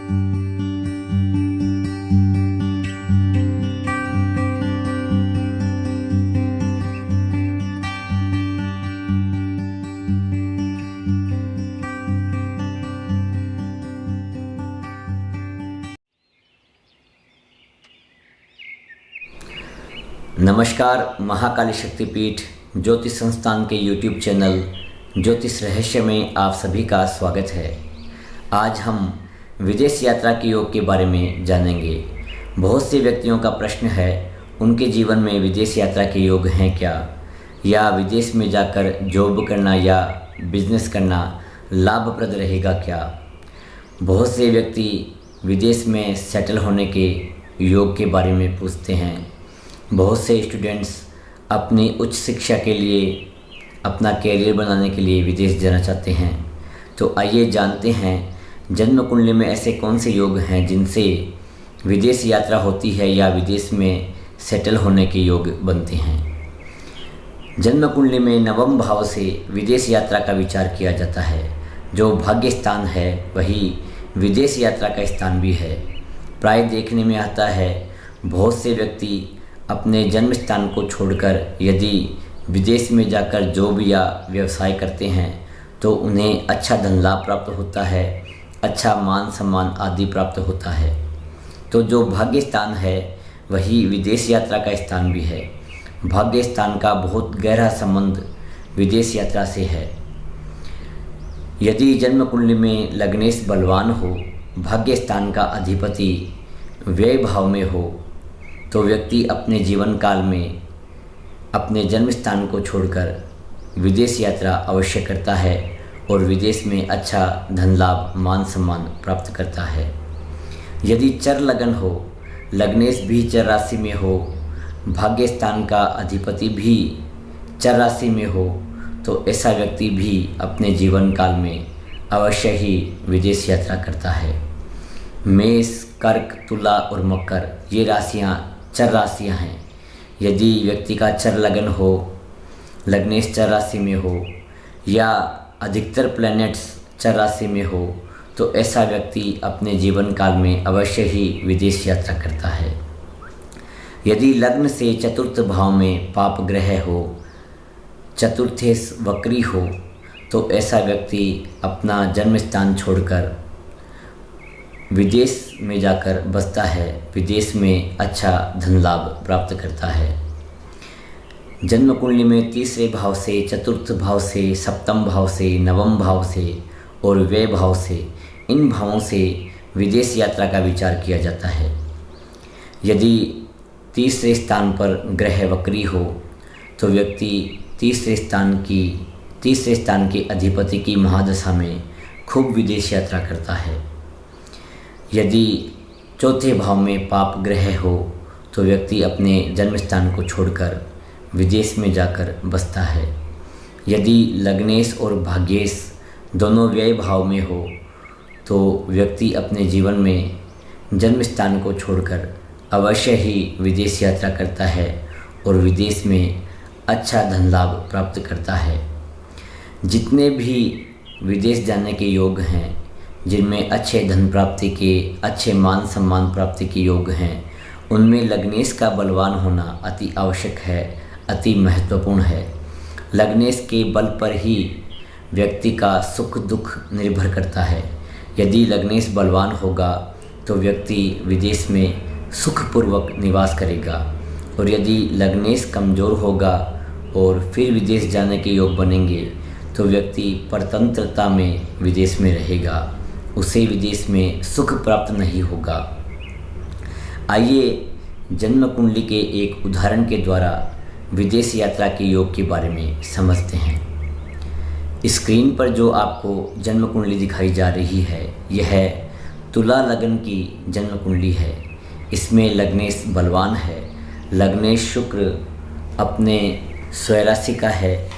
नमस्कार। महाकाली शक्तिपीठ ज्योतिष संस्थान के YouTube चैनल ज्योतिष रहस्य में आप सभी का स्वागत है। आज हम विदेश यात्रा के योग के बारे में जानेंगे। बहुत से व्यक्तियों का प्रश्न है, उनके जीवन में विदेश यात्रा के योग हैं क्या, या विदेश में जाकर जॉब करना या बिजनेस करना लाभप्रद रहेगा क्या। बहुत से व्यक्ति विदेश में सेटल होने के योग के बारे में पूछते हैं। बहुत से स्टूडेंट्स अपनी उच्च शिक्षा के लिए, अपना कैरियर बनाने के लिए विदेश जाना चाहते हैं। तो आइए जानते हैं जन्म कुंडली में ऐसे कौन से योग हैं जिनसे विदेश यात्रा होती है या विदेश में सेटल होने के योग बनते हैं। जन्म कुंडली में नवम भाव से विदेश यात्रा का विचार किया जाता है। जो भाग्य स्थान है वही विदेश यात्रा का स्थान भी है। प्राय देखने में आता है बहुत से व्यक्ति अपने जन्म स्थान को छोड़कर यदि विदेश में जाकर जॉब या व्यवसाय करते हैं तो उन्हें अच्छा धन लाभ प्राप्त होता है, अच्छा मान सम्मान आदि प्राप्त होता है। तो जो भाग्य स्थान है वही विदेश यात्रा का स्थान भी है। भाग्य स्थान का बहुत गहरा संबंध विदेश यात्रा से है। यदि जन्म कुंडली में लग्नेश बलवान हो, भाग्य स्थान का अधिपति व्यय भाव में हो, तो व्यक्ति अपने जीवन काल में अपने जन्म स्थान को छोड़कर विदेश यात्रा अवश्य करता है और विदेश में अच्छा धन लाभ मान सम्मान प्राप्त करता है। यदि चर लगन हो, लग्नेश भी चर राशि में हो, भाग्य स्थान का अधिपति भी चर राशि में हो, तो ऐसा व्यक्ति भी अपने जीवन काल में अवश्य ही विदेश यात्रा करता है। मेष, कर्क, तुला और मकर ये राशियाँ चर राशियाँ हैं। यदि व्यक्ति का चर लगन हो, लग्नेश चर राशि में हो या अधिकतर प्लैनेट्स चर राशि में हो, तो ऐसा व्यक्ति अपने जीवन काल में अवश्य ही विदेश यात्रा करता है। यदि लग्न से चतुर्थ भाव में पाप ग्रह हो, चतुर्थेश वक्री हो, तो ऐसा व्यक्ति अपना जन्म स्थान छोड़कर विदेश में जाकर बसता है, विदेश में अच्छा धन लाभ प्राप्त करता है। जन्म कुंडली में तीसरे भाव से, चतुर्थ भाव से, सप्तम भाव से, नवम भाव से और व्यय भाव से, इन भावों से विदेश यात्रा का विचार किया जाता है। यदि तीसरे स्थान पर ग्रह वक्री हो तो व्यक्ति तीसरे स्थान के अधिपति की महादशा में खूब विदेश यात्रा करता है। यदि चौथे भाव में पाप ग्रह हो तो व्यक्ति अपने जन्म स्थान को छोड़कर विदेश में जाकर बसता है। यदि लग्नेश और भाग्येश दोनों व्यय भाव में हो तो व्यक्ति अपने जीवन में जन्म स्थान को छोड़कर अवश्य ही विदेश यात्रा करता है और विदेश में अच्छा धन लाभ प्राप्त करता है। जितने भी विदेश जाने के योग हैं, जिनमें अच्छे धन प्राप्ति के, अच्छे मान सम्मान प्राप्ति के योग हैं, उनमें लग्नेश का बलवान होना अति आवश्यक है, अति महत्वपूर्ण है। लग्नेश के बल पर ही व्यक्ति का सुख दुख निर्भर करता है। यदि लग्नेश बलवान होगा तो व्यक्ति विदेश में सुखपूर्वक निवास करेगा, और यदि लग्नेश कमज़ोर होगा और फिर विदेश जाने के योग बनेंगे तो व्यक्ति परतंत्रता में विदेश में रहेगा, उसे विदेश में सुख प्राप्त नहीं होगा। आइए जन्म कुंडली के एक उदाहरण के द्वारा विदेश यात्रा के योग के बारे में समझते हैं। स्क्रीन पर जो आपको जन्म कुंडली दिखाई जा रही है, यह तुला लगन की जन्म कुंडली है। इसमें लग्नेश बलवान है। लग्नेश शुक्र अपने स्वराशि का है।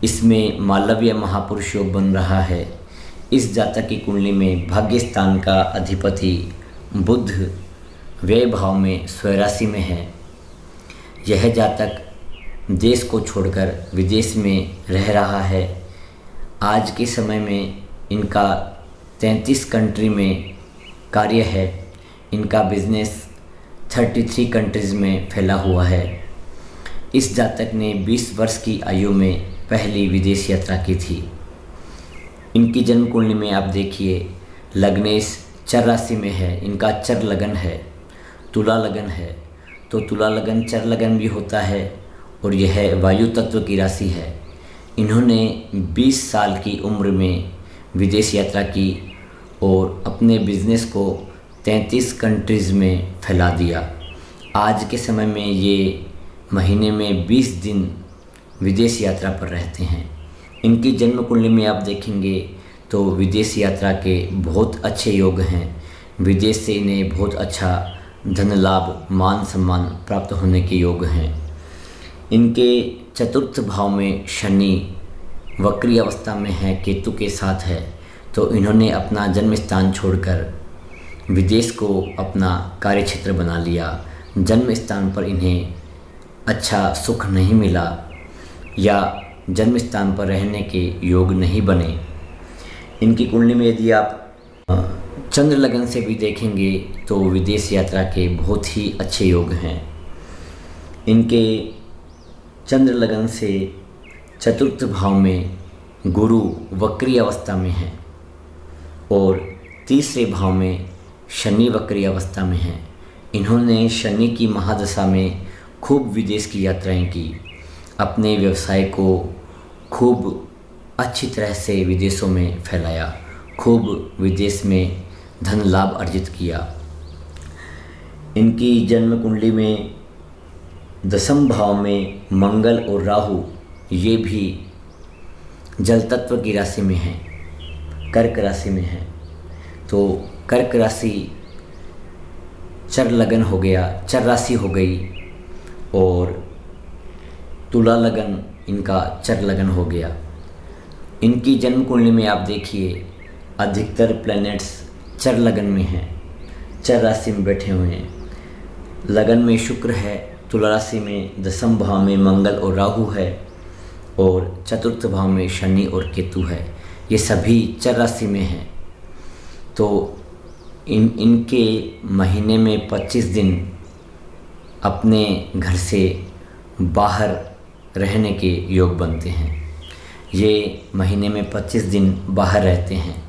इसमें मालव्य महापुरुष योग बन रहा है। इस जातक की कुंडली में भाग्य स्थान का अधिपति बुध व्यय भाव में स्वराशि में है। यह जातक देश को छोड़कर विदेश में रह रहा है। आज के समय में इनका 33 कंट्री में कार्य है। इनका बिजनेस 33 कंट्रीज़ में फैला हुआ है। इस जातक ने 20 वर्ष की आयु में पहली विदेश यात्रा की थी। इनकी जन्म कुंडली में आप देखिए, लग्नेश चर राशि में है। इनका चर लगन है, तुला लगन है। तो तुला लगन चर लगन भी होता है और यह वायु तत्व की राशि है। इन्होंने 20 साल की उम्र में विदेश यात्रा की और अपने बिजनेस को 33 कंट्रीज़ में फैला दिया। आज के समय में ये महीने में 20 दिन विदेश यात्रा पर रहते हैं। इनकी जन्म कुंडली में आप देखेंगे तो विदेश यात्रा के बहुत अच्छे योग हैं। विदेश से इन्हें बहुत अच्छा धन लाभ, मान सम्मान प्राप्त होने के योग हैं। इनके चतुर्थ भाव में शनि वक्री अवस्था में है, केतु के साथ है। तो इन्होंने अपना जन्म स्थान छोड़कर विदेश को अपना कार्य क्षेत्र बना लिया। जन्म स्थान पर इन्हें अच्छा सुख नहीं मिला या जन्म स्थान पर रहने के योग नहीं बने। इनकी कुंडली में यदि आप चंद्र लगन से भी देखेंगे तो विदेश यात्रा के बहुत ही अच्छे योग हैं। इनके चंद्र लगन से चतुर्थ भाव में गुरु वक्री अवस्था में है और तीसरे भाव में शनि वक्री अवस्था में है। इन्होंने शनि की महादशा में खूब विदेश की यात्राएं की, अपने व्यवसाय को खूब अच्छी तरह से विदेशों में फैलाया, खूब विदेश में धन लाभ अर्जित किया। इनकी जन्म कुंडली में दशम भाव में मंगल और राहु, ये भी जल तत्व की राशि में है, कर्क राशि में है। तो कर्क राशि चर लगन हो गया, चर राशि हो गई और तुला लगन इनका चर लगन हो गया। इनकी जन्म कुंडली में आप देखिए, अधिकतर प्लैनेट्स चर लगन में हैं, चर राशि में बैठे हुए हैं। लगन में शुक्र है, तुला राशि में दशम भाव में मंगल और राहु है और चतुर्थ भाव में शनि और केतु है। ये सभी चर राशि में हैं। तो इनके महीने में 25 दिन अपने घर से बाहर रहने के योग बनते हैं। ये महीने में 25 दिन बाहर रहते हैं।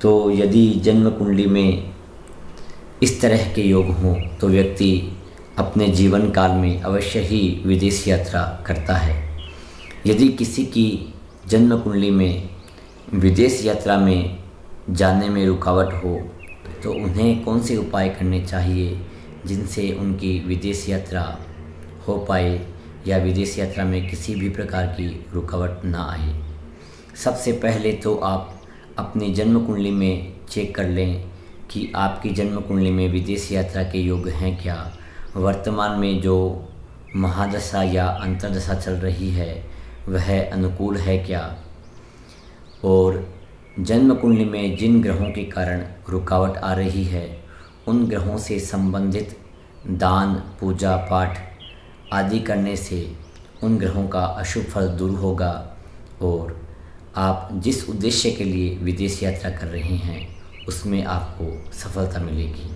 तो यदि जन्म कुंडली में इस तरह के योग हों तो व्यक्ति अपने जीवन काल में अवश्य ही विदेश यात्रा करता है। यदि किसी की जन्म कुंडली में विदेश यात्रा में जाने में रुकावट हो तो उन्हें कौन से उपाय करने चाहिए जिनसे उनकी विदेश यात्रा हो पाए या विदेश यात्रा में किसी भी प्रकार की रुकावट ना आए। सबसे पहले तो आप अपनी जन्म कुंडली में चेक कर लें कि आपकी जन्म कुंडली में विदेश यात्रा के योग हैं क्या। वर्तमान में जो महादशा या अंतर्दशा चल रही है वह अनुकूल है क्या, और जन्म कुंडली में जिन ग्रहों के कारण रुकावट आ रही है उन ग्रहों से संबंधित दान, पूजा पाठ आदि करने से उन ग्रहों का अशुभ फल दूर होगा और आप जिस उद्देश्य के लिए विदेश यात्रा कर रहे हैं उसमें आपको सफलता मिलेगी।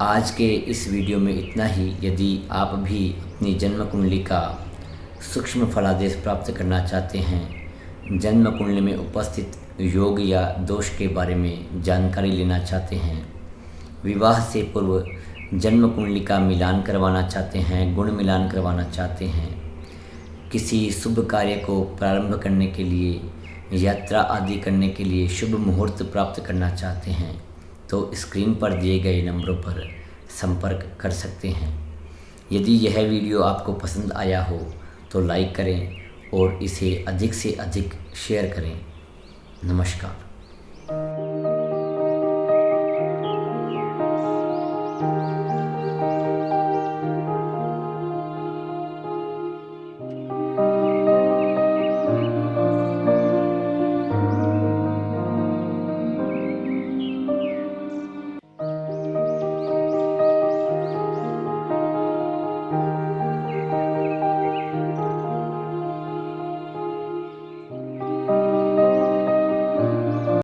आज के इस वीडियो में इतना ही। यदि आप भी अपनी जन्म कुंडली का सूक्ष्म फलादेश प्राप्त करना चाहते हैं, जन्म कुंडली में उपस्थित योग या दोष के बारे में जानकारी लेना चाहते हैं, विवाह से पूर्व जन्म कुंडली का मिलान करवाना चाहते हैं, गुण मिलान करवाना चाहते हैं, किसी शुभ कार्य को प्रारंभ करने के लिए, यात्रा आदि करने के लिए शुभ मुहूर्त प्राप्त करना चाहते हैं तो स्क्रीन पर दिए गए नंबरों पर संपर्क कर सकते हैं। यदि यह वीडियो आपको पसंद आया हो तो लाइक करें और इसे अधिक से अधिक शेयर करें। नमस्कार।